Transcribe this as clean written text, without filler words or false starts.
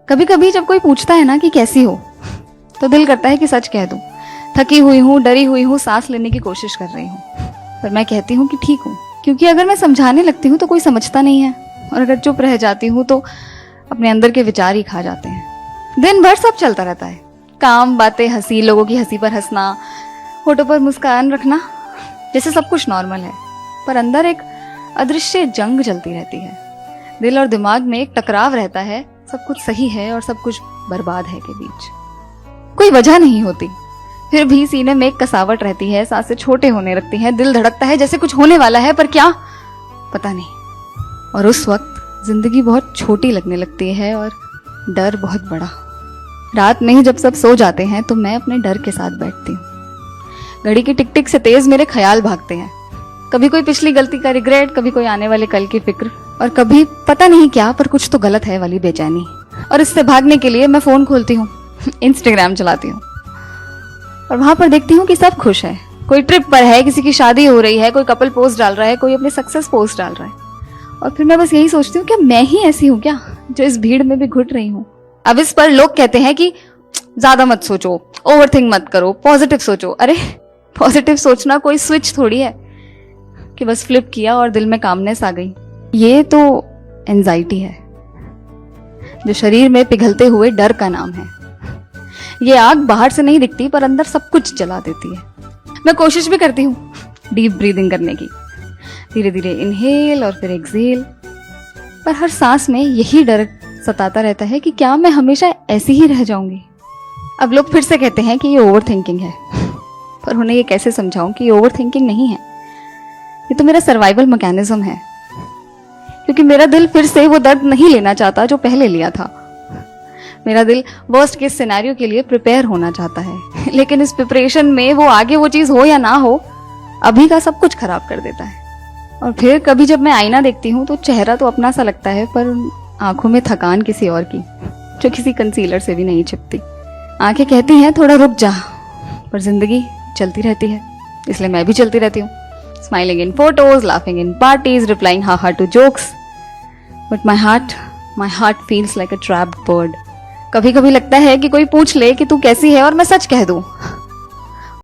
कभी कभी जब कोई पूछता है ना कि कैसी हो, तो दिल करता है कि सच कह दूं। थकी हुई हूँ, डरी हुई हूँ, सांस लेने की कोशिश कर रही हूँ, पर मैं कहती हूँ कि ठीक हूँ, क्योंकि अगर मैं समझाने लगती हूँ तो कोई समझता नहीं है, और अगर चुप रह जाती हूँ तो अपने अंदर के विचार ही खा जाते हैं। दिन भर सब चलता रहता है, काम, बातें, हंसी, लोगों की हंसी पर हंसना, होठों पर मुस्कान रखना, जैसे सब कुछ नॉर्मल है। पर अंदर एक अदृश्य जंग चलती रहती है। दिल और दिमाग में एक टकराव रहता है, सब कुछ सही है और सब कुछ बर्बाद है के बीच। कोई वजह नहीं होती, फिर भी सीने में एक कसावट रहती है, सांसें छोटे होने लगती हैं, दिल धड़कता है जैसे कुछ होने वाला है, पर क्या पता नहीं। और उस वक्त जिंदगी बहुत छोटी लगने लगती है और डर बहुत बड़ा। रात में ही जब सब सो जाते हैं तो मैं अपने डर के साथ बैठती हूँ। घड़ी की टिक टिक से तेज मेरे ख्याल भागते हैं, कभी कोई पिछली गलती का रिग्रेट, कभी कोई आने वाले कल की फिक्र, और कभी पता नहीं क्या पर कुछ तो गलत है वाली बेचैनी। और इससे भागने के लिए मैं फोन खोलती हूँ, इंस्टाग्राम चलाती हूँ, और वहां पर देखती हूँ कि सब खुश है। कोई ट्रिप पर है, किसी की शादी हो रही है, कोई कपल पोस्ट डाल रहा है, कोई अपने सक्सेस पोस्ट डाल रहा है। और फिर मैं बस यही सोचती हूँ, क्या मैं ही ऐसी हूँ क्या, जो इस भीड़ में भी घुट रही हूँ। अब इस पर लोग कहते हैं कि ज्यादा मत सोचो, ओवरथिंक मत करो, पॉजिटिव सोचो। अरे पॉजिटिव सोचना कोई स्विच थोड़ी है कि बस फ्लिप किया और दिल में कामनेस आ गई। ये तो एंजाइटी है, जो शरीर में पिघलते हुए डर का नाम है। ये आग बाहर से नहीं दिखती, पर अंदर सब कुछ जला देती है। मैं कोशिश भी करती हूँ डीप ब्रीदिंग करने की, धीरे धीरे इनहेल और फिर एक्सहेल, पर हर सांस में यही डर सताता रहता है कि क्या मैं हमेशा ऐसी ही रह जाऊंगी। अब लोग फिर से कहते हैं कि ये ओवर थिंकिंग है, पर उन्हें ये कैसे समझाऊं कि ये ओवर थिंकिंग नहीं है, ये तो मेरा सर्वाइवल मैकेनिज्म है। क्योंकि मेरा दिल फिर से वो दर्द नहीं लेना चाहता जो पहले लिया था। मेरा दिल वर्स्ट केस सिनेरियो के लिए प्रिपेयर होना चाहता है, लेकिन इस प्रिपरेशन में वो आगे वो चीज हो या ना हो, अभी का सब कुछ खराब कर देता है। और फिर कभी जब मैं आईना देखती हूँ तो चेहरा तो अपना सा लगता है, पर आंखों में थकान किसी और की, जो किसी कंसीलर से भी नहीं छिपती। आंखें कहती हैं थोड़ा रुक जा, पर जिंदगी चलती रहती है, इसलिए मैं भी चलती रहती हूँ। Smiling in photos, laughing in parties, replying haha to jokes. But my heart feels like a trapped bird. कभी कभी लगता है कि कोई पूछ ले कि तू कैसी है और मैं सच कह दूं,